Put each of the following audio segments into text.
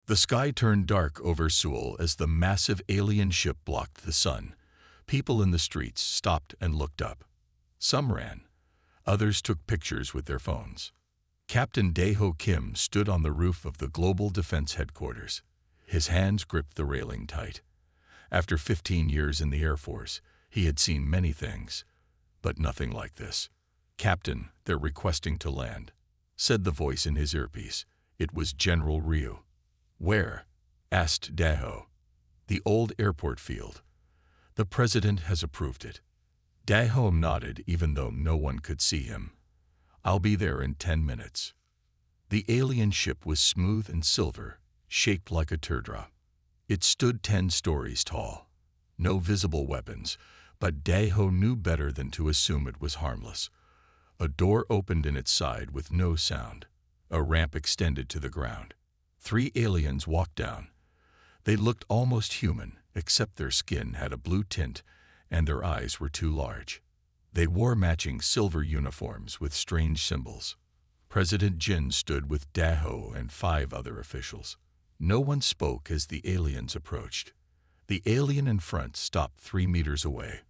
The sky turned dark over Seoul as the massive alien ship blocked the sun. People in the streets stopped and looked up. Some ran. Others took pictures with their phones. Captain Dae-ho Kim stood on the roof of the Global Defense Headquarters. His hands gripped the railing tight. After 15 years in the Air Force, he had seen many things, but nothing like this. "Captain, they're requesting to land," said the voice in his earpiece. It was General Ryu. "Where?" asked Dae-ho. "The old airport field. The president has approved it." Dae-ho nodded even though no one could see him. "I'll be there in 10 minutes." The alien ship was smooth and silver, shaped like a teardrop. It stood 10 stories tall. No visible weapons, but Dae-ho knew better than to assume it was harmless. A door opened in its side with no sound. A ramp extended to the ground. 3 aliens walked down. They looked almost human, except their skin had a blue tint and their eyes were too large. They wore matching silver uniforms with strange symbols. President Jin stood with Dae-ho and 5 other officials. No one spoke as the aliens approached. The alien in front stopped 3 meters away.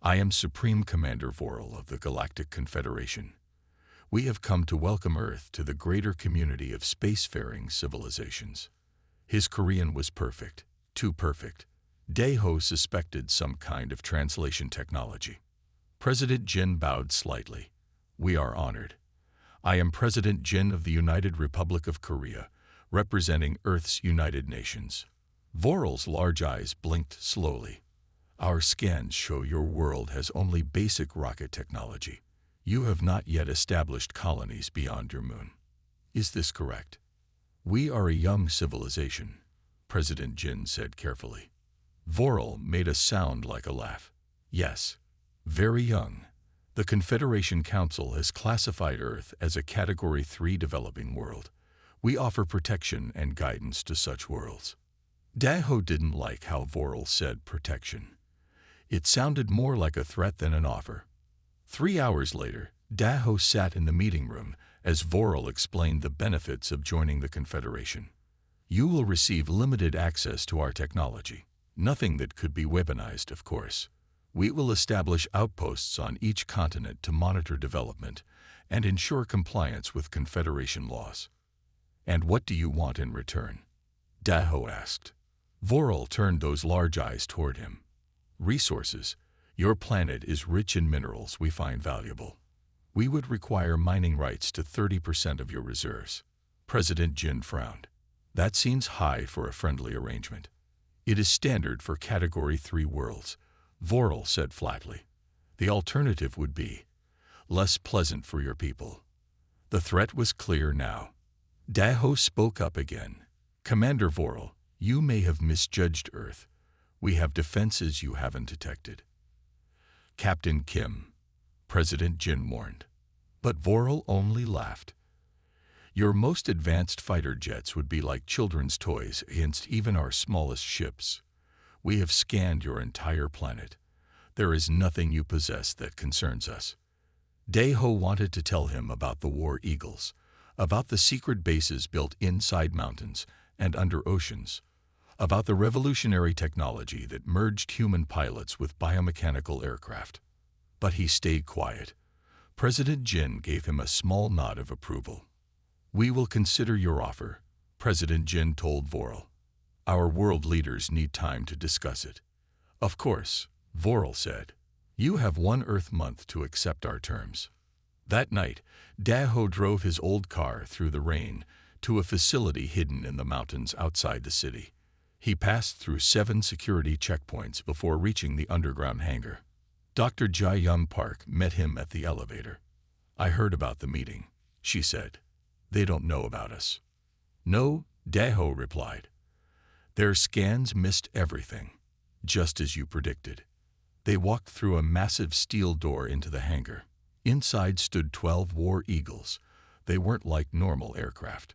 "I am Supreme Commander Vorel of the Galactic Confederation. We have come to welcome Earth to the greater community of spacefaring civilizations." His Korean was perfect, too perfect. Dae-ho suspected some kind of translation technology. President Jin bowed slightly. "We are honored. I am President Jin of the United Republic of Korea, representing Earth's United Nations." Vorel's large eyes blinked slowly. "Our scans show your world has only basic rocket technology. You have not yet established colonies beyond your moon. Is this correct?" "We are a young civilization," President Jin said carefully. Vorel made a sound like a laugh. "Yes, very young. The Confederation Council has classified Earth as a Category 3 developing world. We offer protection and guidance to such worlds." Dae-ho didn't like how Vorel said protection. It sounded more like a threat than an offer. 3 hours later, Dae-ho sat in the meeting room as Vorel explained the benefits of joining the Confederation. "You will receive limited access to our technology. Nothing that could be weaponized, of course. We will establish outposts on each continent to monitor development and ensure compliance with Confederation laws." "And what do you want in return?" Dae-ho asked. Vorel turned those large eyes toward him. "Resources. Your planet is rich in minerals we find valuable. We would require mining rights to 30% of your reserves." President Jin frowned. "That seems high for a friendly arrangement." "It is standard for Category 3 worlds," Vorel said flatly. "The alternative would be less pleasant for your people." The threat was clear now. Dae-ho spoke up again. "Commander Vorel, you may have misjudged Earth. We have defenses you haven't detected." "Captain Kim," President Jin warned. But Vorel only laughed. "Your most advanced fighter jets would be like children's toys against even our smallest ships. We have scanned your entire planet. There is nothing you possess that concerns us." Dae-ho wanted to tell him about the War Eagles, about the secret bases built inside mountains and under oceans, about the revolutionary technology that merged human pilots with biomechanical aircraft. But he stayed quiet. President Jin gave him a small nod of approval. "We will consider your offer," President Jin told Vorel. "Our world leaders need time to discuss it." "Of course," Vorel said. "You have 1 Earth month to accept our terms." That night, Dae-ho drove his old car through the rain to a facility hidden in the mountains outside the city. He passed through 7 security checkpoints before reaching the underground hangar. Dr. Jae-young Park met him at the elevator. "I heard about the meeting," she said. "They don't know about us." "No," Dae-ho replied. "Their scans missed everything, just as you predicted." They walked through a massive steel door into the hangar. Inside stood 12 War Eagles. They weren't like normal aircraft.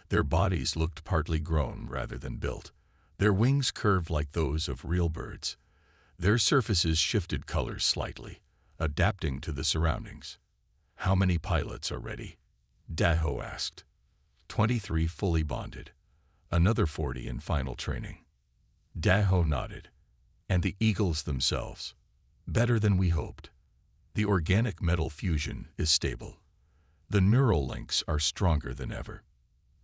Their bodies looked partly grown rather than built. Their wings curved like those of real birds. Their surfaces shifted colors slightly, adapting to the surroundings. "How many pilots are ready?" Dae-ho asked. 23 fully bonded. Another 40 in final training. Daho nodded. And the eagles themselves. Better than we hoped. The organic metal fusion is stable. The neural links are stronger than ever.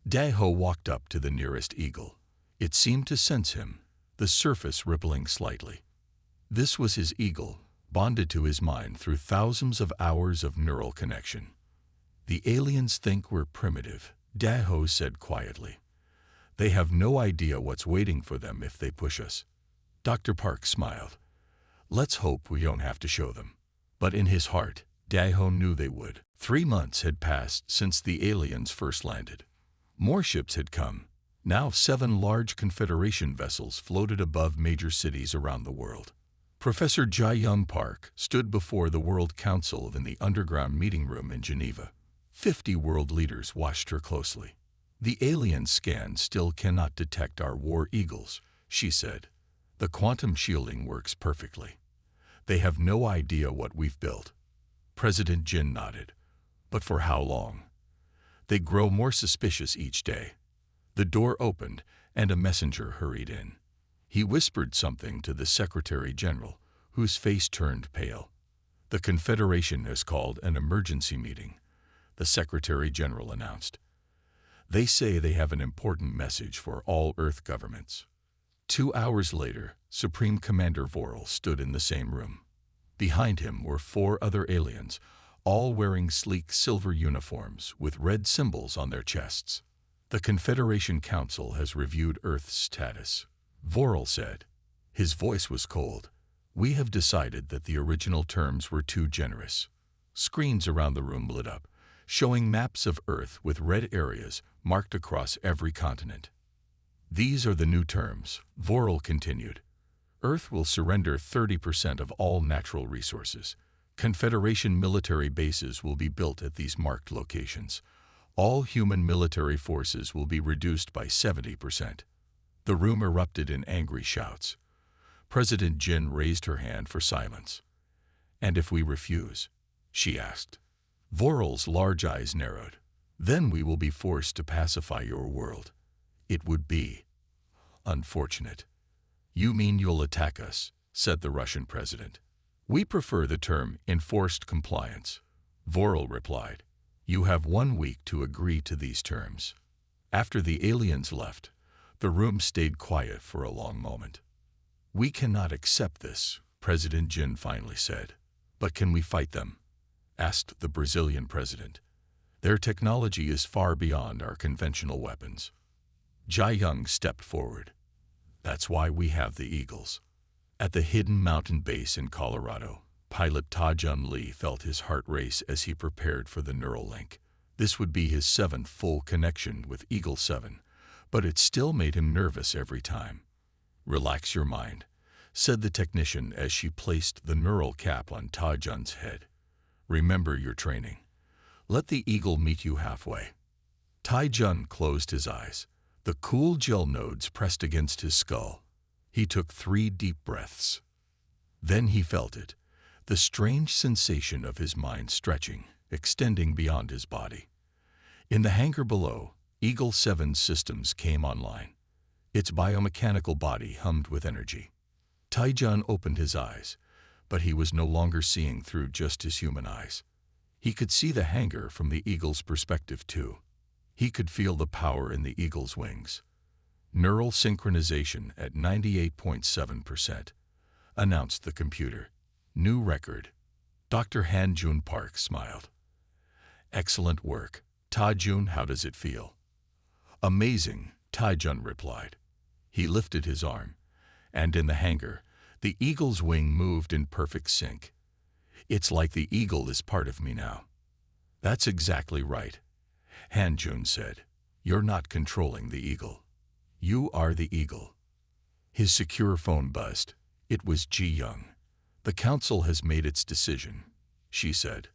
Daho walked up to the nearest eagle. It seemed to sense him, the surface rippling slightly. This was his eagle, bonded to his mind through thousands of hours of neural connection. The aliens think we're primitive, Daho said quietly. They have no idea what's waiting for them if they push us. Dr. Park smiled. Let's hope we don't have to show them. But in his heart, Daho knew they would. 3 months had passed since the aliens first landed. More ships had come. Now 7 large Confederation vessels floated above major cities around the world. Professor Jae-young Park stood before the World Council in the underground meeting room in Geneva. 50 world leaders watched her closely. The alien scan still cannot detect our war eagles, she said. The quantum shielding works perfectly. They have no idea what we've built. President Jin nodded. But for how long? They grow more suspicious each day. The door opened, and a messenger hurried in. He whispered something to the Secretary General, whose face turned pale. The Confederation has called an emergency meeting, the Secretary General announced. They say they have an important message for all Earth governments. 2 hours later, Supreme Commander Vorel stood in the same room. Behind him were 4 other aliens, all wearing sleek silver uniforms with red symbols on their chests. The Confederation Council has reviewed Earth's status, Vorel said. His voice was cold. We have decided that the original terms were too generous. Screens around the room lit up, showing maps of Earth with red areas marked across every continent. These are the new terms, Vorel continued. Earth will surrender 30% of all natural resources. Confederation military bases will be built at these marked locations. All human military forces will be reduced by 70%. The room erupted in angry shouts. President Jin raised her hand for silence. And if we refuse? She asked. Vorel's large eyes narrowed. Then we will be forced to pacify your world. It would be unfortunate. You mean you'll attack us, said the Russian president. We prefer the term enforced compliance, Vorel replied. You have 1 week to agree to these terms. After the aliens left, the room stayed quiet for a long moment. We cannot accept this, President Jin finally said. But can we fight them? Asked the Brazilian president. Their technology is far beyond our conventional weapons. Jae-young stepped forward. That's why we have the Eagles. At the hidden mountain base in Colorado, pilot Ta-Jun Lee felt his heart race as he prepared for the neural link. This would be his 7th full connection with Eagle 7, but it still made him nervous every time. Relax your mind, said the technician as she placed the neural cap on Ta-Jun's head. Remember your training. Let the Eagle meet you halfway. Ta-Jun closed his eyes. The cool gel nodes pressed against his skull. He took 3 deep breaths. Then he felt it, the strange sensation of his mind stretching, extending beyond his body. In the hangar below, Eagle 7's systems came online. Its biomechanical body hummed with energy. Ta-Jun opened his eyes, but he was no longer seeing through just his human eyes. He could see the hangar from the Eagle's perspective too. He could feel the power in the Eagle's wings. Neural synchronization at 98.7%, announced the computer. New record. Dr. Han-Jun Park smiled. Excellent work. Ta-Jun, how does it feel? Amazing, Ta-Jun replied. He lifted his arm, and in the hangar, the Eagle's wing moved in perfect sync. It's like the Eagle is part of me now. That's exactly right, Han-Jun said. You're not controlling the Eagle. You are the Eagle. His secure phone buzzed. It was Ji-young. The council has made its decision, she said.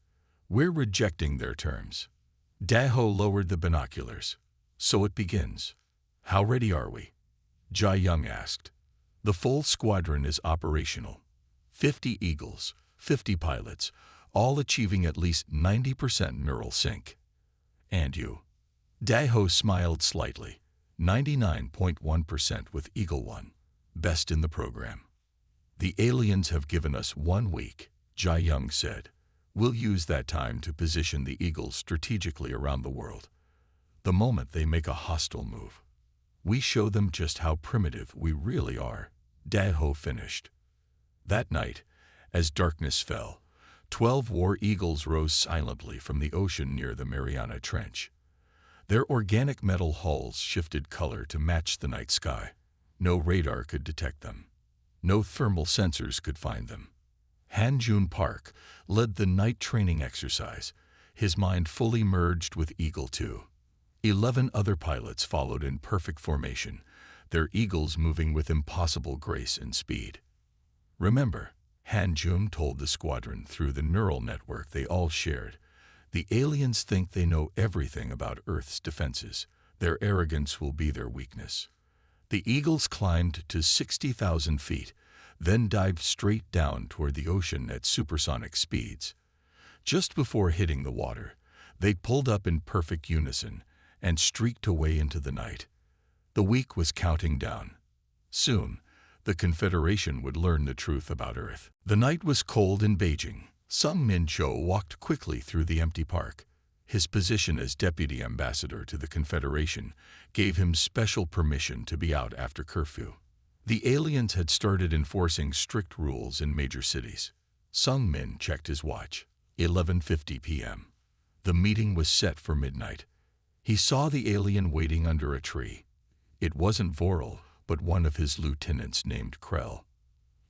We're rejecting their terms. Daho lowered the binoculars. So it begins. How ready are we? Jae-young asked. The full squadron is operational. 50 Eagles, 50 pilots, all achieving at least 90% neural sync. And you? Daho smiled slightly. 99.1% with Eagle One, best in the program. The aliens have given us 1 week, Jai Young said. We'll use that time to position the Eagles strategically around the world. The moment they make a hostile move, we show them just how primitive we really are, Daho finished. That night, as darkness fell, 12 war eagles rose silently from the ocean near the Mariana Trench. Their organic metal hulls shifted color to match the night sky. No radar could detect them. No thermal sensors could find them. Han-Jun Park led the night training exercise, his mind fully merged with Eagle 2. 11 other pilots followed in perfect formation, their eagles moving with impossible grace and speed. Remember, Han-Jun told the squadron through the neural network they all shared, the aliens think they know everything about Earth's defenses. Their arrogance will be their weakness. The eagles climbed to 60,000 feet, then dived straight down toward the ocean at supersonic speeds. Just before hitting the water, they pulled up in perfect unison and streaked away into the night. The week was counting down. Soon, the Confederation would learn the truth about Earth. The night was cold in Beijing. Sung Min-cho walked quickly through the empty park. His position as deputy ambassador to the Confederation gave him special permission to be out after curfew. The aliens had started enforcing strict rules in major cities. Sung Min checked his watch. 11:50 p.m. The meeting was set for midnight. He saw the alien waiting under a tree. It wasn't Vorel, but one of his lieutenants named Krell.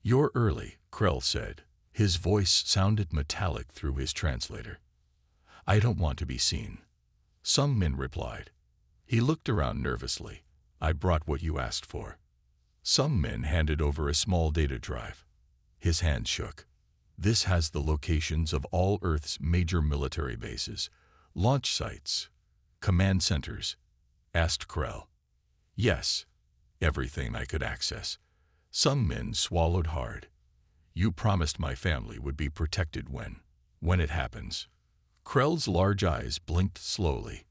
"You're early," Krell said. His voice sounded metallic through his translator. "I don't want to be seen." Sung Min replied. He looked around nervously. "I brought what you asked for." Sung Min handed over a small data drive. His hand shook. "This has the locations of all Earth's major military bases, launch sites, command centers," asked Krell. "Yes, everything I could access." Sung Min swallowed hard. "You promised my family would be protected when it happens." Krell's large eyes blinked slowly.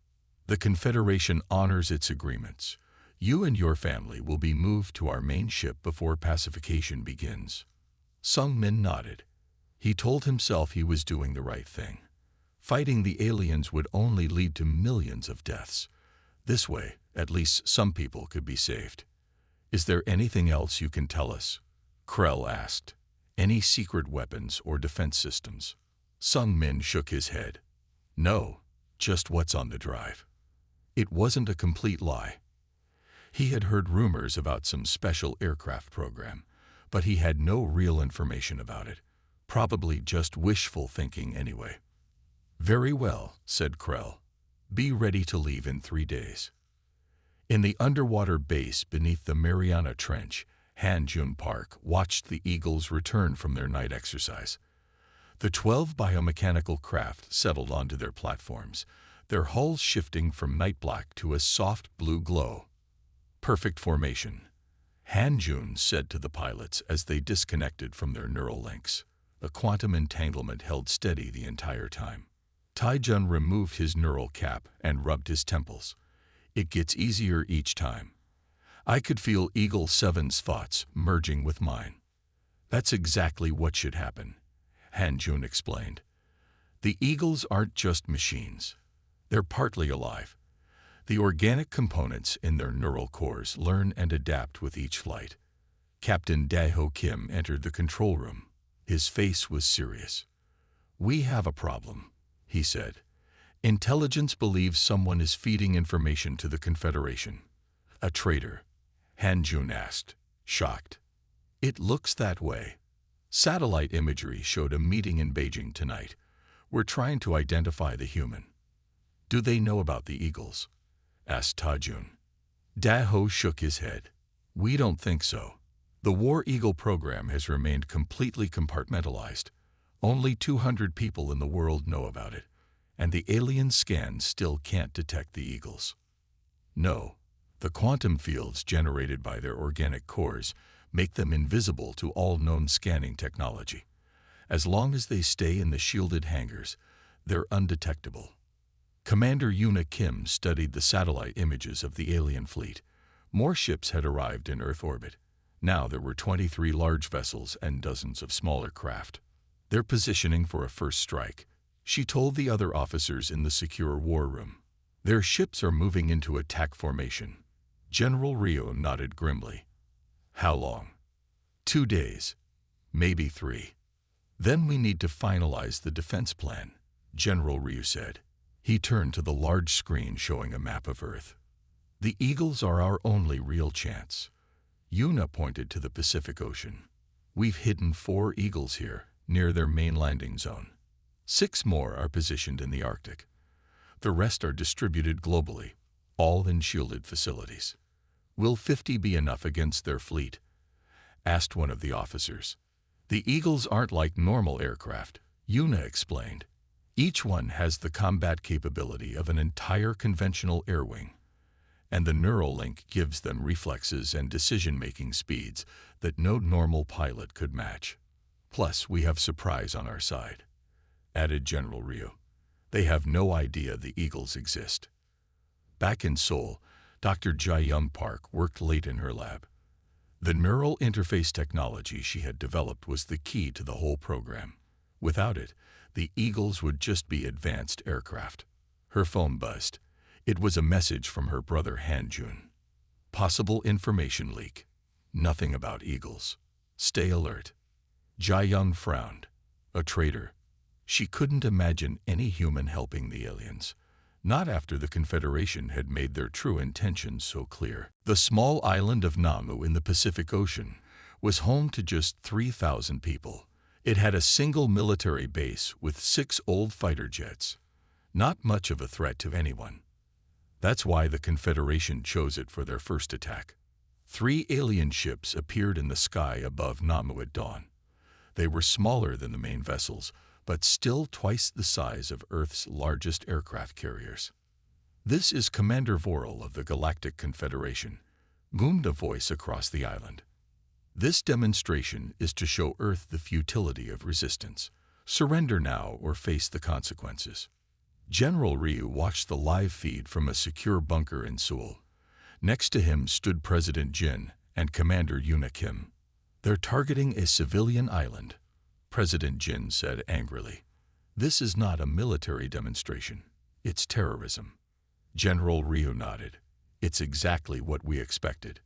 "The Confederation honors its agreements. You and your family will be moved to our main ship before pacification begins." Sung Min nodded. He told himself he was doing the right thing. Fighting the aliens would only lead to millions of deaths. This way, at least some people could be saved. "Is there anything else you can tell us?" Krell asked. "Any secret weapons or defense systems?" Sung Min shook his head. "No, just what's on the drive." It wasn't a complete lie. He had heard rumors about some special aircraft program, but he had no real information about it. Probably just wishful thinking anyway. "Very well," said Krell. "Be ready to leave in 3 days." In the underwater base beneath the Mariana Trench, Han-Jun Park watched the eagles return from their night exercise. The 12 biomechanical craft settled onto their platforms, their hulls shifting from night black to a soft blue glow. "Perfect formation," Han-Jun said to the pilots as they disconnected from their neural links. A quantum entanglement held steady the entire time. Taijun removed his neural cap and rubbed his temples. "It gets easier each time." I could feel Eagle 7's thoughts merging with mine. "That's exactly what should happen," Han-Jun explained. "The Eagles aren't just machines. They're partly alive. The organic components in their neural cores learn and adapt with each flight." Captain Daho Kim entered the control room. His face was serious. "We have a problem," he said. "Intelligence believes someone is feeding information to the Confederation." "A traitor?" Han-Jun asked, shocked. "It looks that way. Satellite imagery showed a meeting in Beijing tonight. We're trying to identify the human." "Do they know about the eagles?" asked Taijun. Daho shook his head. "We don't think so. The War Eagle program has remained completely compartmentalized. Only 200 people in the world know about it, and the alien scans still can't detect the eagles." "No, the quantum fields generated by their organic cores make them invisible to all known scanning technology. As long as they stay in the shielded hangars, they're undetectable." Commander Yuna Kim studied the satellite images of the alien fleet. More ships had arrived in Earth orbit. Now there were 23 large vessels and dozens of smaller craft. They're positioning for a first strike, she told the other officers in the secure war room. Their ships are moving into attack formation. General Rio nodded grimly. How long? 2 days. Maybe 3. Then we need to finalize the defense plan, General Rio said. He turned to the large screen showing a map of Earth. The Eagles are our only real chance. Yuna pointed to the Pacific Ocean. We've hidden 4 Eagles here, near their main landing zone. 6 more are positioned in the Arctic. The rest are distributed globally, all in shielded facilities. Will 50 be enough against their fleet? Asked one of the officers. The Eagles aren't like normal aircraft, Yuna explained. Each one has the combat capability of an entire conventional air wing, and the neural link gives them reflexes and decision-making speeds that no normal pilot could match. Plus, we have surprise on our side, added General Ryu. They have no idea the Eagles exist. Back in Seoul, Dr. Jae-young Park worked late in her lab. The neural interface technology she had developed was the key to the whole program. Without it, the Eagles would just be advanced aircraft. Her phone buzzed. It was a message from her brother Han-jun. Possible information leak. Nothing about Eagles. Stay alert. Jae-young frowned. A traitor. She couldn't imagine any human helping the aliens. Not after the Confederation had made their true intentions so clear. The small island of Namu in the Pacific Ocean was home to just 3,000 people. It had a single military base with 6 old fighter jets. Not much of a threat to anyone. That's why the Confederation chose it for their first attack. 3 alien ships appeared in the sky above Namu at dawn. They were smaller than the main vessels, but still twice the size of Earth's largest aircraft carriers. This is Commander Vorel of the Galactic Confederation, boomed a voice across the island. This demonstration is to show Earth the futility of resistance. Surrender now or face the consequences. General Ryu watched the live feed from a secure bunker in Seoul. Next to him stood President Jin and Commander Yuna Kim. They're targeting a civilian island, President Jin said angrily. This is not a military demonstration. It's terrorism. General Ryu nodded. It's exactly what we expected.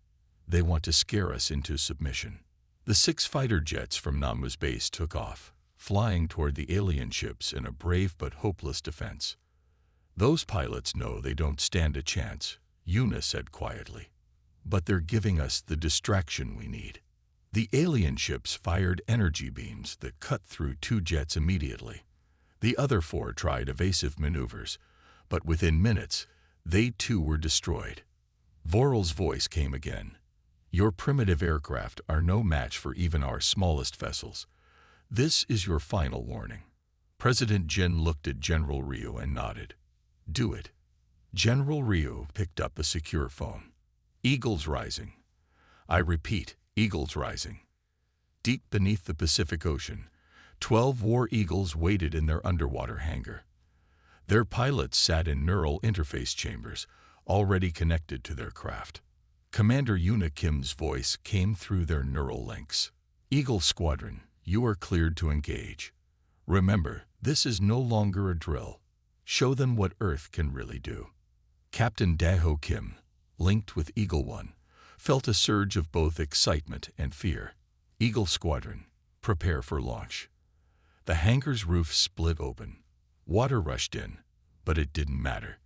They want to scare us into submission. The 6 fighter jets from Namu's base took off, flying toward the alien ships in a brave but hopeless defense. Those pilots know they don't stand a chance, Yuna said quietly. But they're giving us the distraction we need. The alien ships fired energy beams that cut through 2 jets immediately. The other 4 tried evasive maneuvers, but within minutes, they too were destroyed. Vorel's voice came again. Your primitive aircraft are no match for even our smallest vessels. This is your final warning. President Jin looked at General Ryu and nodded. Do it. General Ryu picked up a secure phone. Eagles rising. I repeat, Eagles rising. Deep beneath the Pacific Ocean, 12 war eagles waited in their underwater hangar. Their pilots sat in neural interface chambers, already connected to their craft. Commander Yuna Kim's voice came through their neural links. Eagle Squadron, you are cleared to engage. Remember, this is no longer a drill. Show them what Earth can really do. Captain Daho Kim, linked with Eagle One, felt a surge of both excitement and fear. Eagle Squadron, prepare for launch. The hangar's roof split open. Water rushed in, but it didn't matter.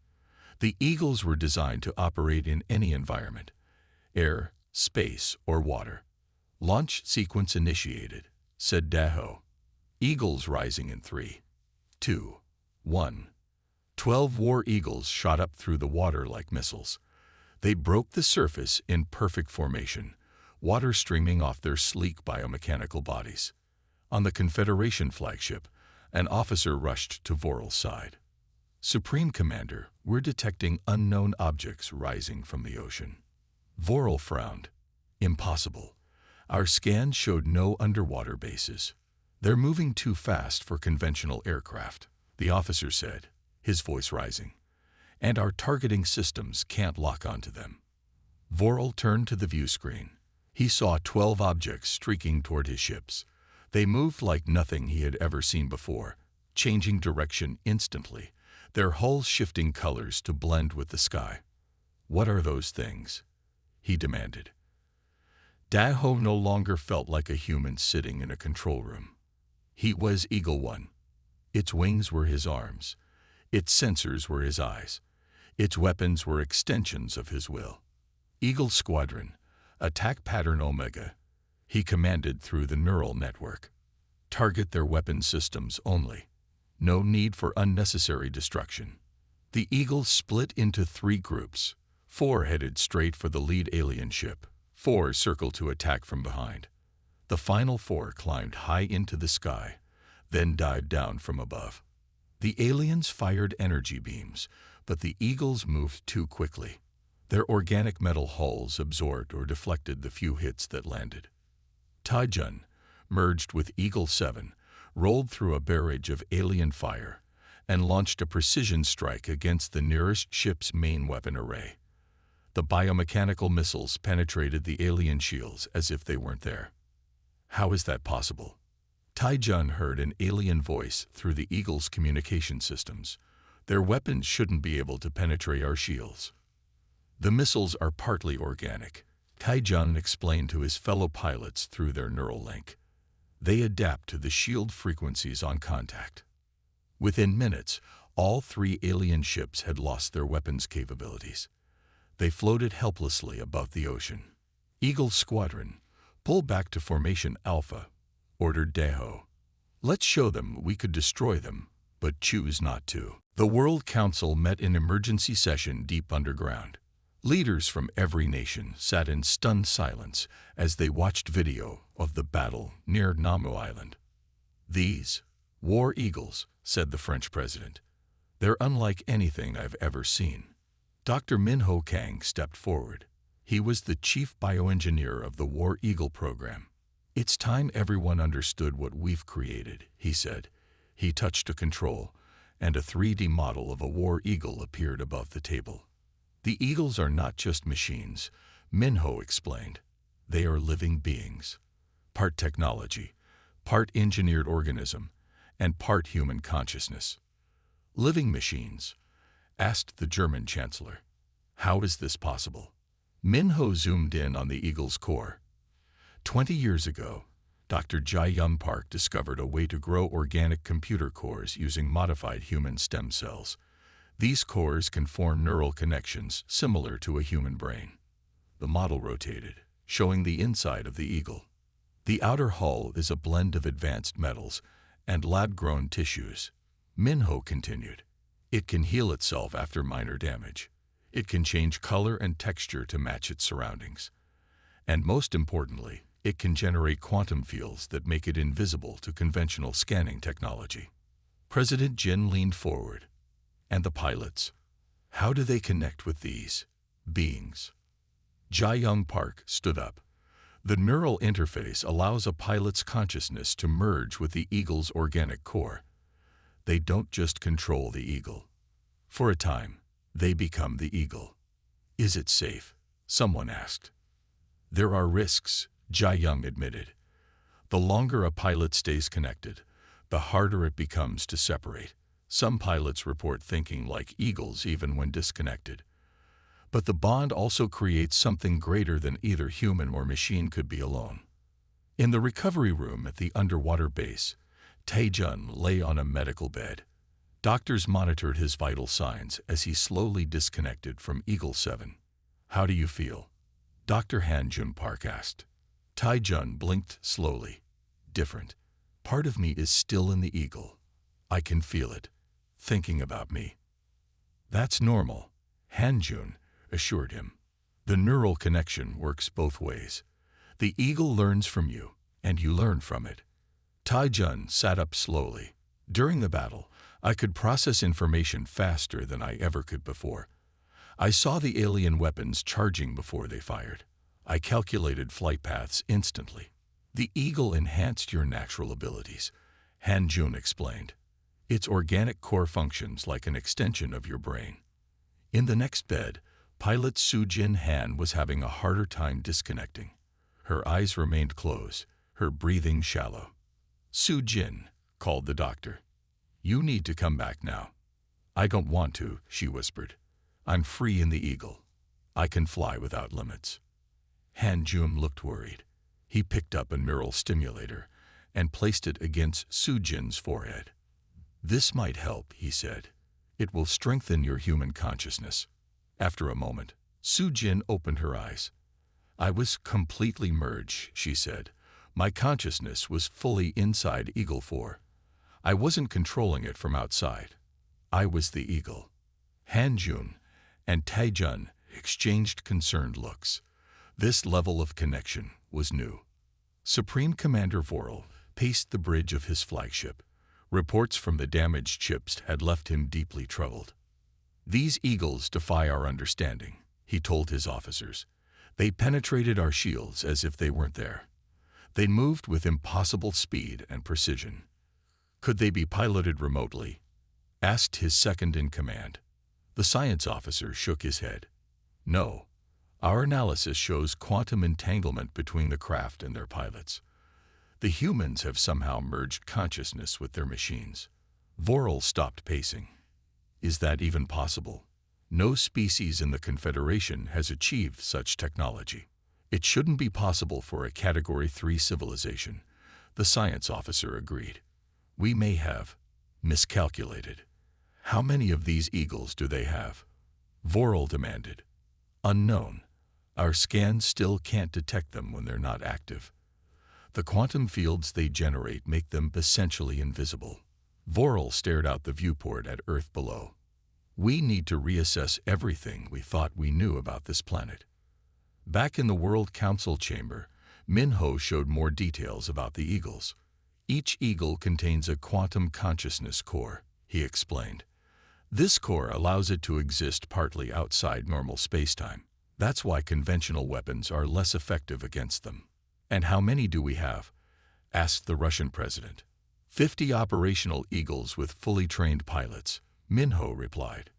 The Eagles were designed to operate in any environment, air, space, or water. Launch sequence initiated, said Daho. Eagles rising in 3, 2, 1. 12 war eagles shot up through the water like missiles. They broke the surface in perfect formation, water streaming off their sleek biomechanical bodies. On the Confederation flagship, an officer rushed to Vorel's side. Supreme Commander, we're detecting unknown objects rising from the ocean. Vorel frowned. Impossible. Our scans showed no underwater bases. They're moving too fast for conventional aircraft, the officer said, his voice rising. and our targeting systems can't lock onto them. Vorel turned to the view screen. He saw 12 objects streaking toward his ships. They moved like nothing he had ever seen before, changing direction instantly, their hulls shifting colors to blend with the sky. "What are those things?" he demanded. Daho no longer felt like a human sitting in a control room. He was Eagle One. Its wings were his arms. Its sensors were his eyes. Its weapons were extensions of his will. Eagle Squadron, Attack Pattern Omega, he commanded through the neural network. Target their weapon systems only. No need for unnecessary destruction. The Eagles split into 3 groups. 4 headed straight for the lead alien ship. 4 circled to attack from behind. The final 4 climbed high into the sky, then dived down from above. The aliens fired energy beams, but the Eagles moved too quickly. Their organic metal hulls absorbed or deflected the few hits that landed. Taijun, merged with Eagle 7, rolled through a barrage of alien fire and launched a precision strike against the nearest ship's main weapon array. The biomechanical missiles penetrated the alien shields as if they weren't there. "How is that possible?" Taijun heard an alien voice through the Eagle's communication systems. "Their weapons shouldn't be able to penetrate our shields." "The missiles are partly organic," Taijun explained to his fellow pilots through their neural link. "They adapt to the shield frequencies on contact." Within minutes, all 3 alien ships had lost their weapons capabilities. They floated helplessly above the ocean. "Eagle Squadron, pull back to Formation Alpha," ordered Daho. "Let's show them we could destroy them, but choose not to." The World Council met in emergency session deep underground. Leaders from every nation sat in stunned silence as they watched video of the battle near Namu Island. "These War Eagles," said the French president. "They're unlike anything I've ever seen." Dr. Minho Kang stepped forward. He was the chief bioengineer of the War Eagle program. "It's time everyone understood what we've created," he said. He touched a control, and a 3D model of a War Eagle appeared above the table. "The Eagles are not just machines," Minho explained. "They are living beings. Part technology, part engineered organism, and part human consciousness." "Living machines?" asked the German chancellor. "How is this possible?" Minho zoomed in on the Eagle's core. 20 years ago, Dr. Jae-young Park discovered a way to grow organic computer cores using modified human stem cells. These cores can form neural connections similar to a human brain. The model rotated, showing the inside of the Eagle. "The outer hull is a blend of advanced metals and lab-grown tissues," Minho continued. "It can heal itself after minor damage. It can change color and texture to match its surroundings. And most importantly, it can generate quantum fields that make it invisible to conventional scanning technology." President Jin leaned forward. "And the pilots? How do they connect with these beings?" Jae-young Park stood up. "The neural interface allows a pilot's consciousness to merge with the Eagle's organic core. They don't just control the Eagle. For a time, they become the Eagle." "Is it safe?" someone asked. "There are risks," Jae-young admitted. "The longer a pilot stays connected, the harder it becomes to separate. Some pilots report thinking like eagles even when disconnected. But the bond also creates something greater than either human or machine could be alone." In the recovery room at the underwater base, Taejun lay on a medical bed. Doctors monitored his vital signs as he slowly disconnected from Eagle 7. "How do you feel?" Dr. Han-jun Park asked. Taejun blinked slowly. "Different. Part of me is still in the Eagle. I can feel it, thinking about me." "That's normal," Han-jun assured him. "The neural connection works both ways. The Eagle learns from you, and you learn from it." Taejun sat up slowly. "During the battle, I could process information faster than I ever could before. I saw the alien weapons charging before they fired. I calculated flight paths instantly." "The Eagle enhanced your natural abilities," Han-jun explained. "Its organic core functions like an extension of your brain." In the next bed, pilot Su-Jin Han was having a harder time disconnecting. Her eyes remained closed, her breathing shallow. "Su-Jin," called the doctor. "You need to come back now." "I don't want to," she whispered. "I'm free in the Eagle. I can fly without limits." Han Jun looked worried. He picked up a neural stimulator and placed it against Su-Jin's forehead. "This might help," he said. "It will strengthen your human consciousness." After a moment, Su-Jin opened her eyes. "I was completely merged," she said. "My consciousness was fully inside Eagle 4. I wasn't controlling it from outside. I was the Eagle." Han Jun and Taejun exchanged concerned looks. This level of connection was new. Supreme Commander Vorel paced the bridge of his flagship. Reports from the damaged ships had left him deeply troubled. "These Eagles defy our understanding," he told his officers. "They penetrated our shields as if they weren't there. They moved with impossible speed and precision." "Could they be piloted remotely?" asked his second-in-command. The science officer shook his head. "No. Our analysis shows quantum entanglement between the craft and their pilots. The humans have somehow merged consciousness with their machines." Vorel stopped pacing. "Is that even possible? No species in the Confederation has achieved such technology. It shouldn't be possible for a Category 3 civilization," the science officer agreed. "We may have miscalculated." "How many of these Eagles do they have?" Vorel demanded. "Unknown. Our scans still can't detect them when they're not active. The quantum fields they generate make them essentially invisible." Vorel stared out the viewport at Earth below. "We need to reassess everything we thought we knew about this planet." Back in the World Council chamber, Minho showed more details about the Eagles. "Each Eagle contains a quantum consciousness core," he explained. "This core allows it to exist partly outside normal spacetime. That's why conventional weapons are less effective against them." "And how many do we have?" asked the Russian president. 50 operational Eagles with fully trained pilots," Minho replied.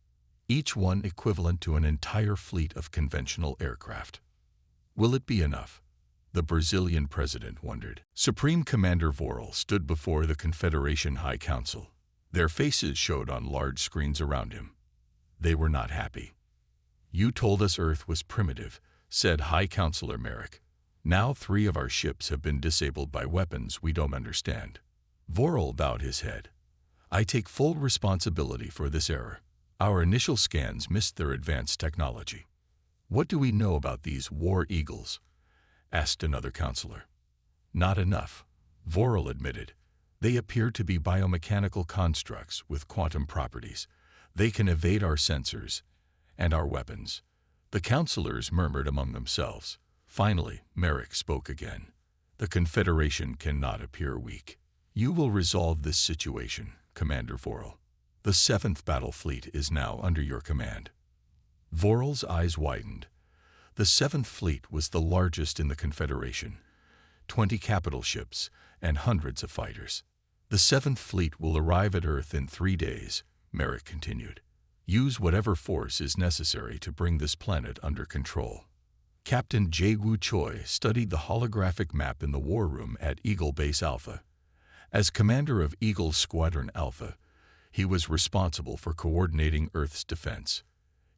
"Each one equivalent to an entire fleet of conventional aircraft." "Will it be enough?" the Brazilian president wondered. Supreme Commander Vorel stood before the Confederation High Council. Their faces showed on large screens around him. They were not happy. "You told us Earth was primitive," said High Counselor Merrick. "Now 3 of our ships have been disabled by weapons we don't understand." Vorel bowed his head. "I take full responsibility for this error. Our initial scans missed their advanced technology." "What do we know about these War Eagles?" asked another counselor. "Not enough," Vorel admitted. "They appear to be biomechanical constructs with quantum properties. They can evade our sensors and our weapons." The counselors murmured among themselves. Finally, Merrick spoke again. "The Confederation cannot appear weak. You will resolve this situation, Commander Vorel. The 7th Battle Fleet is now under your command." Vorel's eyes widened. The 7th Fleet was the largest in the Confederation, 20 capital ships and hundreds of fighters. "The 7th Fleet will arrive at Earth in 3 days," Merrick continued. "Use whatever force is necessary to bring this planet under control." Captain Jae-woo Choi studied the holographic map in the war room at Eagle Base Alpha. As commander of Eagle Squadron Alpha, he was responsible for coordinating Earth's defense.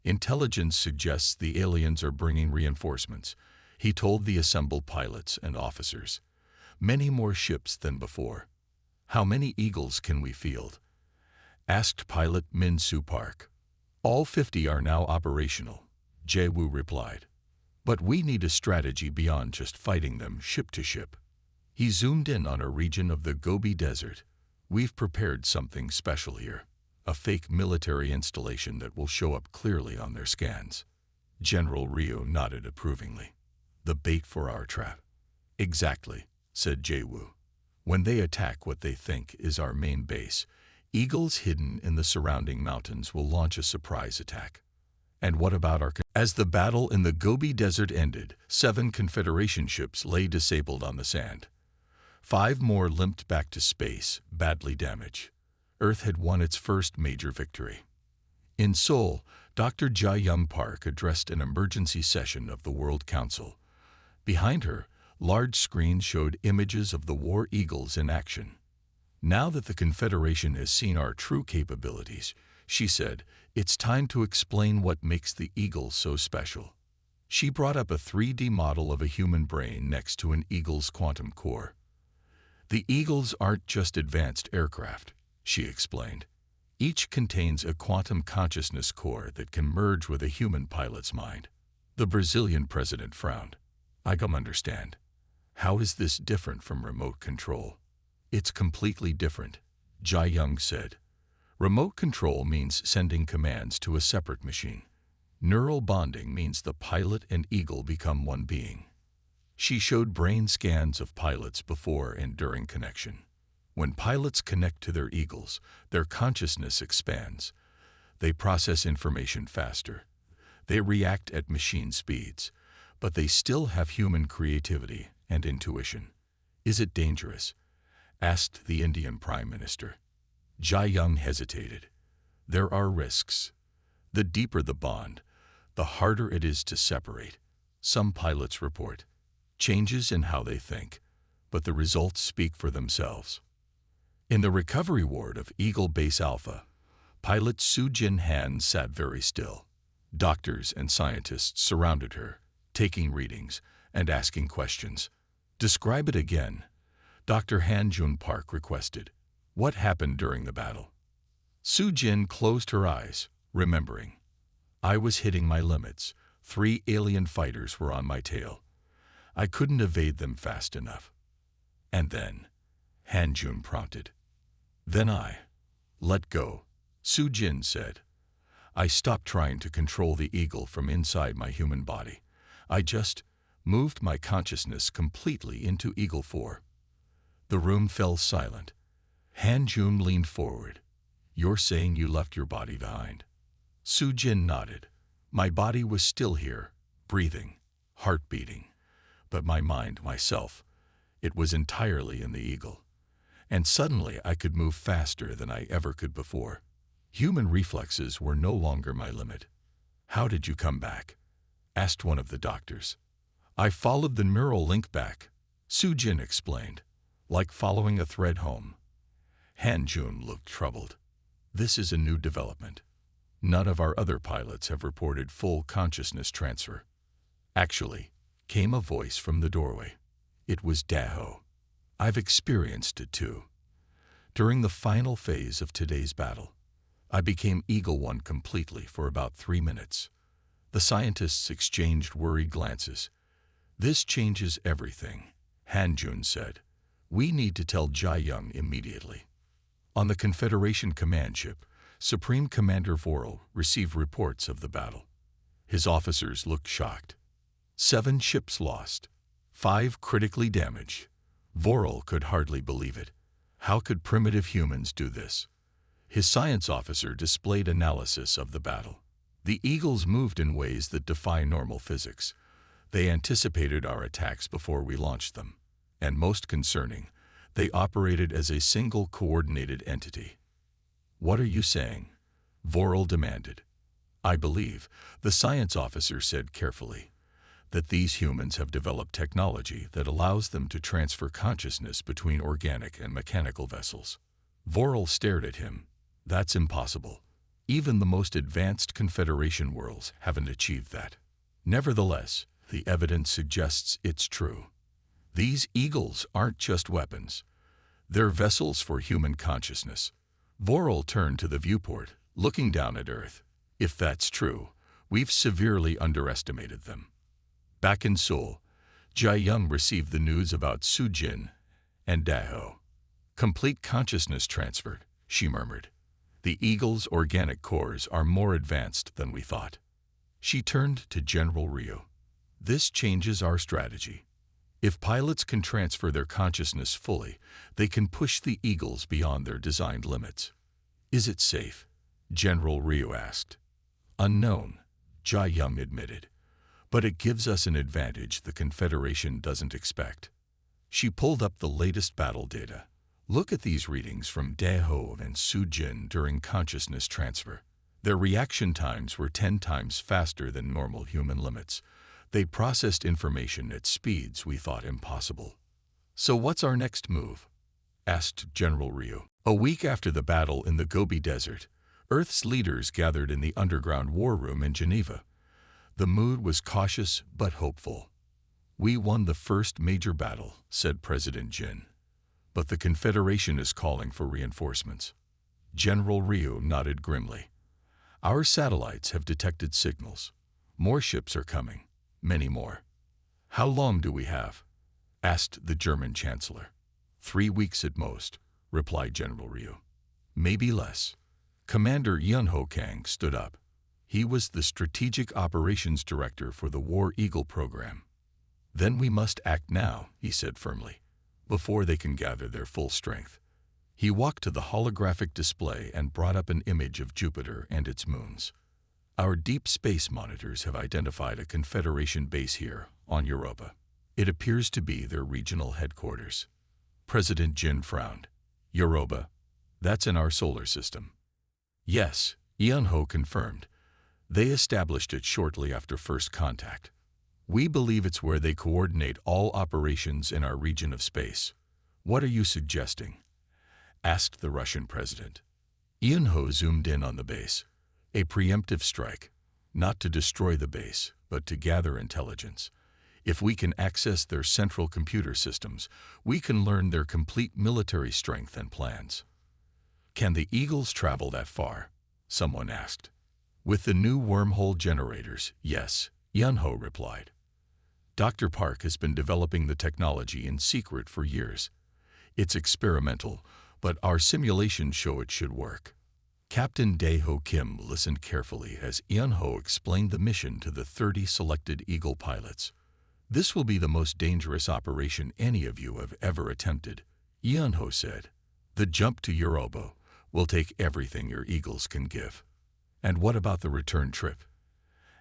"Intelligence suggests the aliens are bringing reinforcements," he told the assembled pilots and officers. "Many more ships than before." "How many Eagles can we field?" asked pilot Min Soo Park. "All 50 are now operational," Jae-woo replied. "But we need a strategy beyond just fighting them ship to ship." He zoomed in on a region of the Gobi Desert. "We've prepared something special here, a fake military installation that will show up clearly on their scans." General Ryu nodded approvingly. "The bait for our trap." "Exactly," said Jae-woo. "When they attack what they think is our main base, Eagles hidden in the surrounding mountains will launch a surprise attack." "And what about our..." As the battle in the Gobi Desert ended, 7 Confederation ships lay disabled on the sand. 5 more limped back to space, badly damaged. Earth had won its first major victory. In Seoul, Dr. Jae-young Park addressed an emergency session of the World Council. Behind her, large screens showed images of the war eagles in action. Now that the Confederation has seen our true capabilities, she said, it's time to explain what makes the eagle so special. She brought up a 3D model of a human brain next to an eagle's quantum core. The eagles aren't just advanced aircraft, she explained. Each contains a quantum consciousness core that can merge with a human pilot's mind. The Brazilian president frowned. I don't understand. How is this different from remote control? It's completely different, Jae-young said. Remote control means sending commands to a separate machine. Neural bonding means the pilot and eagle become one being. She showed brain scans of pilots before and during connection. When pilots connect to their eagles, their consciousness expands. They process information faster. They react at machine speeds, but they still have human creativity and intuition. Is it dangerous? Asked the Indian Prime Minister. Jae-young hesitated. There are risks. The deeper the bond, the harder it is to separate. Some pilots report changes in how they think, but the results speak for themselves. In the recovery ward of Eagle Base Alpha, pilot Soo-jin Han sat very still. Doctors and scientists surrounded her, taking readings and asking questions. Describe it again, Dr. Han-jun Park requested. What happened during the battle? Soo-jin closed her eyes, remembering. I was hitting my limits. 3 alien fighters were on my tail. I couldn't evade them fast enough. And then, Han-jun prompted. Then I let go, Soo-jin said. I stopped trying to control the eagle from inside my human body. I just moved my consciousness completely into Eagle 4. The room fell silent. Han-jun leaned forward. You're saying you left your body behind? Soo-jin nodded. My body was still here, breathing, heart beating. But my mind, myself, it was entirely in the eagle. And suddenly I could move faster than I ever could before. Human reflexes were no longer my limit. How did you come back? Asked one of the doctors. I followed the neural link back, Soo-jin explained, like following a thread home. Han-jun looked troubled. This is a new development. None of our other pilots have reported full consciousness transfer. Actually, came a voice from the doorway. It was Daho. I've experienced it too. During the final phase of today's battle, I became Eagle 1 completely for about 3 minutes. The scientists exchanged worried glances. This changes everything, Han-jun said. We need to tell Jae-young immediately. On the Confederation command ship, Supreme Commander Vorel received reports of the battle. His officers looked shocked. 7 ships lost, 5 critically damaged. Vorel could hardly believe it. How could primitive humans do this? His science officer displayed analysis of the battle. The eagles moved in ways that defy normal physics. They anticipated our attacks before we launched them. And most concerning, they operated as a single coordinated entity. What are you saying? Vorel demanded. I believe, the science officer said carefully, that these humans have developed technology that allows them to transfer consciousness between organic and mechanical vessels. Vorel stared at him. That's impossible. Even the most advanced Confederation worlds haven't achieved that. Nevertheless, the evidence suggests it's true. These eagles aren't just weapons. They're vessels for human consciousness. Vorel turned to the viewport, looking down at Earth. If that's true, we've severely underestimated them. Back in Seoul, Jae-young received the news about Soo-jin and Daho. Complete consciousness transferred, she murmured. The eagle's organic cores are more advanced than we thought. She turned to General Ryu. This changes our strategy. If pilots can transfer their consciousness fully, they can push the eagles beyond their designed limits. Is it safe? General Ryu asked. Unknown, Jae-young admitted. But it gives us an advantage the Confederation doesn't expect. She pulled up the latest battle data. Look at these readings from Daho and Soo-jin during consciousness transfer. Their reaction times were 10 times faster than normal human limits. They processed information at speeds we thought impossible. "So what's our next move?" asked General Ryu. A week after the battle in the Gobi Desert, Earth's leaders gathered in the underground war room in Geneva. The mood was cautious but hopeful. "We won the first major battle," said President Jin. "But the Confederation is calling for reinforcements." General Ryu nodded grimly. "Our satellites have detected signals. More ships are coming, many more." "How long do we have?" asked the German Chancellor. 3 weeks at most," replied General Ryu. "Maybe less." Commander Yun-Ho Kang stood up. He was the Strategic Operations Director for the War Eagle program. "Then we must act now," he said firmly, "before they can gather their full strength." He walked to the holographic display and brought up an image of Jupiter and its moons. "Our deep space monitors have identified a Confederation base here, on Europa. It appears to be their regional headquarters." President Jin frowned. "Europa? That's in our solar system." "Yes," Yun-Ho confirmed. "They established it shortly after first contact. We believe it's where they coordinate all operations in our region of space." "What are you suggesting?" asked the Russian president. Yun-Ho zoomed in on the base. "A preemptive strike, not to destroy the base, but to gather intelligence. If we can access their central computer systems, we can learn their complete military strength and plans." "Can the Eagles travel that far?" someone asked. "With the new wormhole generators, yes," Yun-Ho replied. "Dr. Park has been developing the technology in secret for years. It's experimental, but our simulations show it should work." Captain Dae-Ho Kim listened carefully as Yun-Ho explained the mission to the 30 selected Eagle pilots. "This will be the most dangerous operation any of you have ever attempted," Yun-Ho said. "The jump to Europa will take everything your Eagles can give." "And what about the return trip?"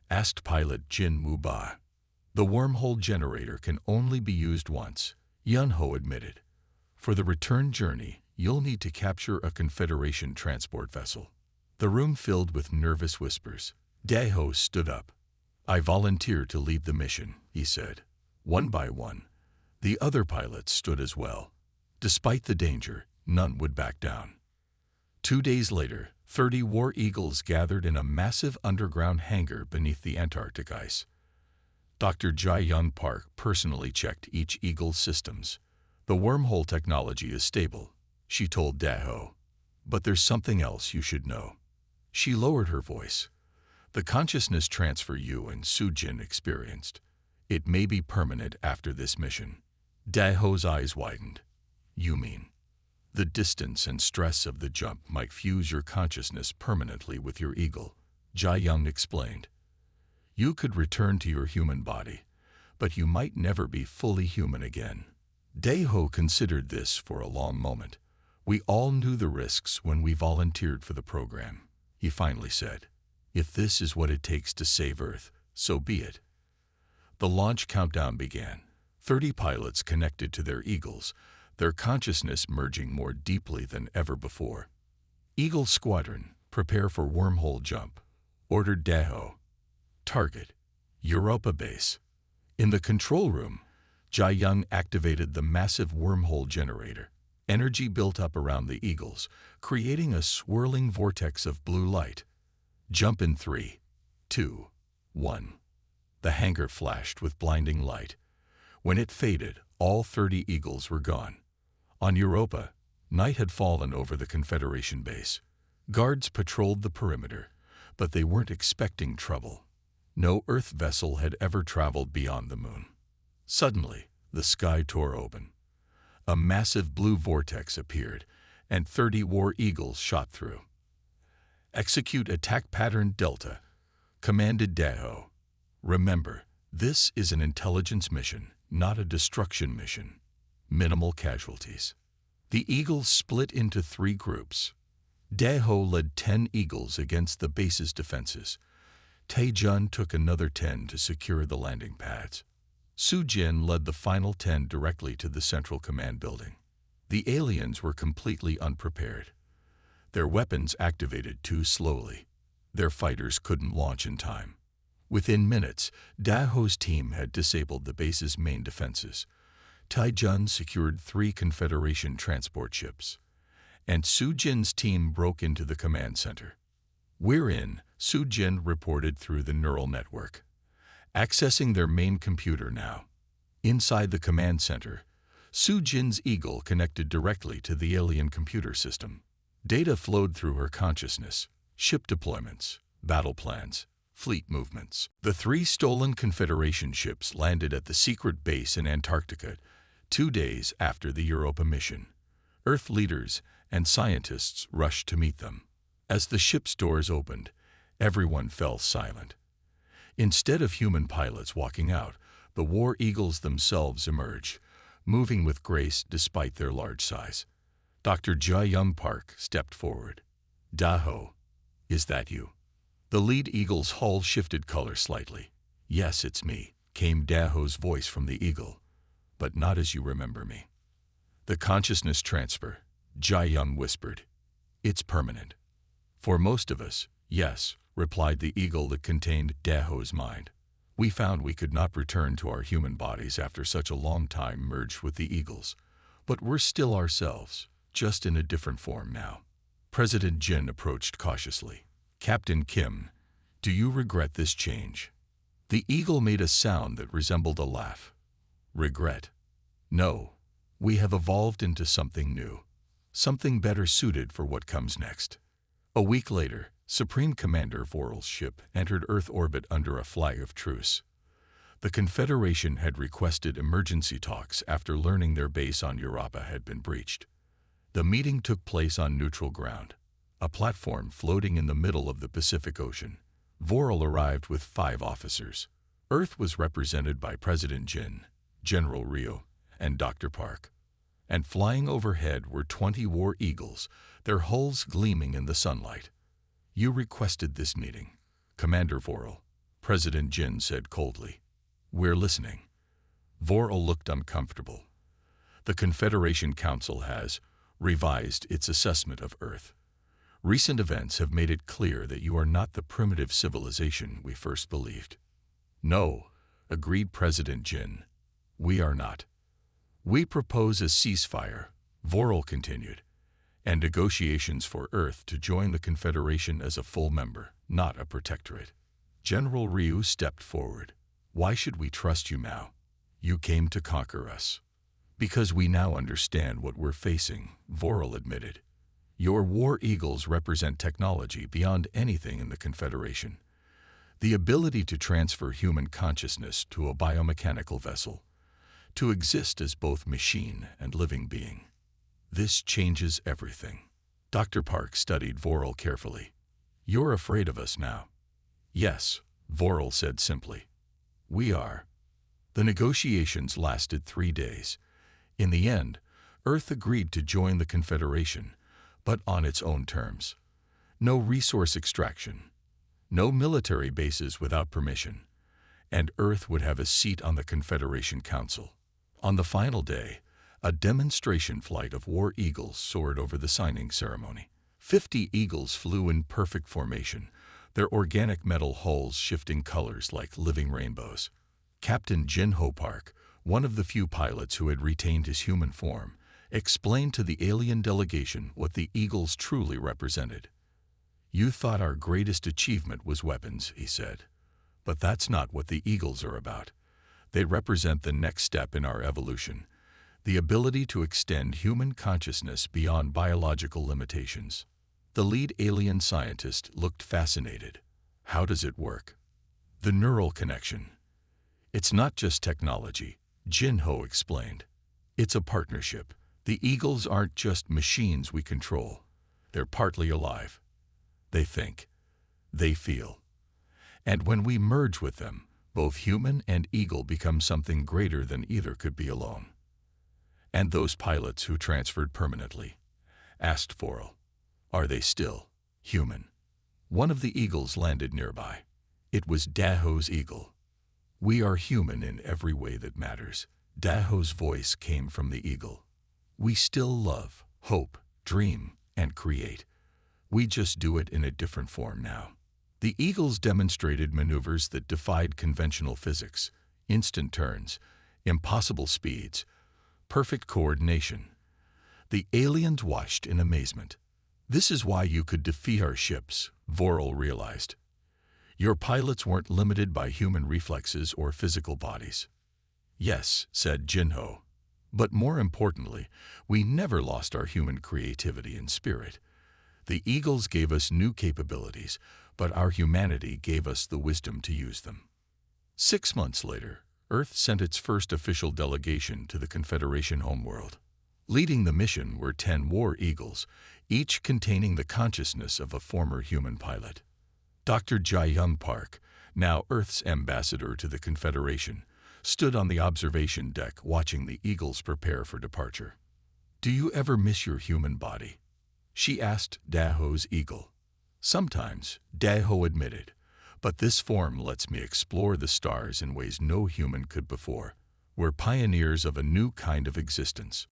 asked pilot Jin Mu-ba. "The wormhole generator can only be used once," Yun-Ho admitted. "For the return journey, you'll need to capture a Confederation transport vessel." The room filled with nervous whispers. Dae-Ho stood up. "I volunteer to lead the mission," he said. One by one, the other pilots stood as well. Despite the danger, none would back down. 2 days later, 30 War Eagles gathered in a massive underground hangar beneath the Antarctic ice. Dr. Jae-Young Park personally checked each Eagle's systems. "The wormhole technology is stable," she told Dae-Ho. "But there's something else you should know." She lowered her voice. "The consciousness transfer you and Soo-Jin experienced. It may be permanent after this mission." Dae-Ho's eyes widened. "You mean?" "The distance and stress of the jump might fuse your consciousness permanently with your Eagle," Jae-Young explained. "You could return to your human body, but you might never be fully human again." Dae-Ho considered this for a long moment. "We all knew the risks when we volunteered for the program," he finally said. "If this is what it takes to save Earth, so be it." The launch countdown began. 30 pilots connected to their Eagles, their consciousness merging more deeply than ever before. "Eagle Squadron, prepare for wormhole jump," ordered Dae-Ho. "Target, Europa base." In the control room, Jae-Young activated the massive wormhole generator. Energy built up around the Eagles, creating a swirling vortex of blue light. "Jump in 3, 2, 1. The hangar flashed with blinding light. When it faded, all 30 Eagles were gone. On Europa, night had fallen over the Confederation base. Guards patrolled the perimeter, but they weren't expecting trouble. No Earth vessel had ever traveled beyond the moon. Suddenly, the sky tore open. A massive blue vortex appeared, and 30 War Eagles shot through. "Execute attack pattern Delta," commanded Dae-Ho. "Remember, this is an intelligence mission, not a destruction mission. Minimal casualties." The Eagles split into 3 groups. Dae-Ho led 10 Eagles against the base's defenses. Tae-Jun took another 10 to secure the landing pads. Soo-Jin led the final 10 directly to the Central Command building. The aliens were completely unprepared. Their weapons activated too slowly. Their fighters couldn't launch in time. Within minutes, Daho's team had disabled the base's main defenses. Taijun secured 3 Confederation transport ships, and Sujin's team broke into the command center. "We're in," Sujin reported through the neural network. Accessing their main computer now. Inside the command center, Sujin's eagle connected directly to the alien computer system. Data flowed through her consciousness: ship deployments, battle plans, fleet movements. The 3 stolen Confederation ships landed at the secret base in Antarctica 2 days after the Europa mission. Earth leaders and scientists rushed to meet them. As the ship's doors opened, everyone fell silent. Instead of human pilots walking out, the war eagles themselves emerged, moving with grace despite their large size. Dr. Jae-young Park stepped forward. "Daho, is that you?" The lead eagle's hull shifted color slightly. "Yes, it's me," came Daho's voice from the eagle. "But not as you remember me." "The consciousness transfer," Jae-young whispered. "It's permanent." "For most of us, yes," replied the eagle that contained Daho's mind. "We found we could not return to our human bodies after such a long time merged with the eagles. But we're still ourselves, just in a different form now." President Jin approached cautiously. "Captain Kim, do you regret this change?" The eagle made a sound that resembled a laugh. "Regret? No. We have evolved into something new, something better suited for what comes next." A week later, Supreme Commander Voral's ship entered Earth orbit under a flag of truce. The Confederation had requested emergency talks after learning their base on Europa had been breached. The meeting took place on neutral ground, a platform floating in the middle of the Pacific Ocean. Voral arrived with 5 officers. Earth was represented by President Jin, General Ryu, and Dr. Park. And flying overhead were 20 war eagles, their hulls gleaming in the sunlight. "You requested this meeting, Commander Voral," President Jin said coldly. "We're listening." Voral looked uncomfortable. "The Confederation Council has revised its assessment of Earth. Recent events have made it clear that you are not the primitive civilization we first believed." "No," agreed President Jin. "We are not. We propose a ceasefire," Voral continued, "and negotiations for Earth to join the Confederation as a full member, not a protectorate." General Ryu stepped forward. "Why should we trust you now? You came to conquer us." "Because we now understand what we're facing," Voral admitted. "Your war eagles represent technology beyond anything in the Confederation. The ability to transfer human consciousness to a biomechanical vessel, to exist as both machine and living being. This changes everything." Dr. Park studied Voral carefully. "You're afraid of us now?" "Yes," Voral said simply. "We are." The negotiations lasted 3 days. In the end, Earth agreed to join the Confederation, but on its own terms. No resource extraction, no military bases without permission, and Earth would have a seat on the Confederation Council. On the final day, a demonstration flight of war eagles soared over the signing ceremony. 50 eagles flew in perfect formation, their organic metal hulls shifting colors like living rainbows. Captain Jin-ho Park, one of the few pilots who had retained his human form, explained to the alien delegation what the eagles truly represented. "You thought our greatest achievement was weapons," he said. "But that's not what the eagles are about. They represent the next step in our evolution, the ability to extend human consciousness beyond biological limitations." The lead alien scientist looked fascinated. "How does it work?" "The neural connection. It's not just technology," Jin-ho explained. "It's a partnership. The eagles aren't just machines we control. They're partly alive. They think. They feel. And when we merge with them, both human and eagle become something greater than either could be alone." "And those pilots who transferred permanently?" asked Voral. "Are they still human?" One of the eagles landed nearby. It was Daho's eagle. "We are human in every way that matters." Daho's voice came from the eagle. "We still love, hope, dream, and create. We just do it in a different form now." The Eagles demonstrated maneuvers that defied conventional physics: instant turns, impossible speeds, perfect coordination. The aliens watched in amazement. "This is why you could defeat our ships," Vorel realized. "Your pilots weren't limited by human reflexes or physical bodies." "Yes," said Jinho. "But more importantly, we never lost our human creativity and spirit. The Eagles gave us new capabilities, but our humanity gave us the wisdom to use them." 6 months later, Earth sent its first official delegation to the Confederation homeworld. Leading the mission were 10 war eagles, each containing the consciousness of a former human pilot. Dr. Jae-young Park, now Earth's ambassador to the Confederation, stood on the observation deck watching the eagles prepare for departure. "Do you ever miss your human body?" she asked Daho's eagle. "Sometimes," Daho admitted, "but this form lets me explore the stars in ways no human could before. We're pioneers of a new kind of existence."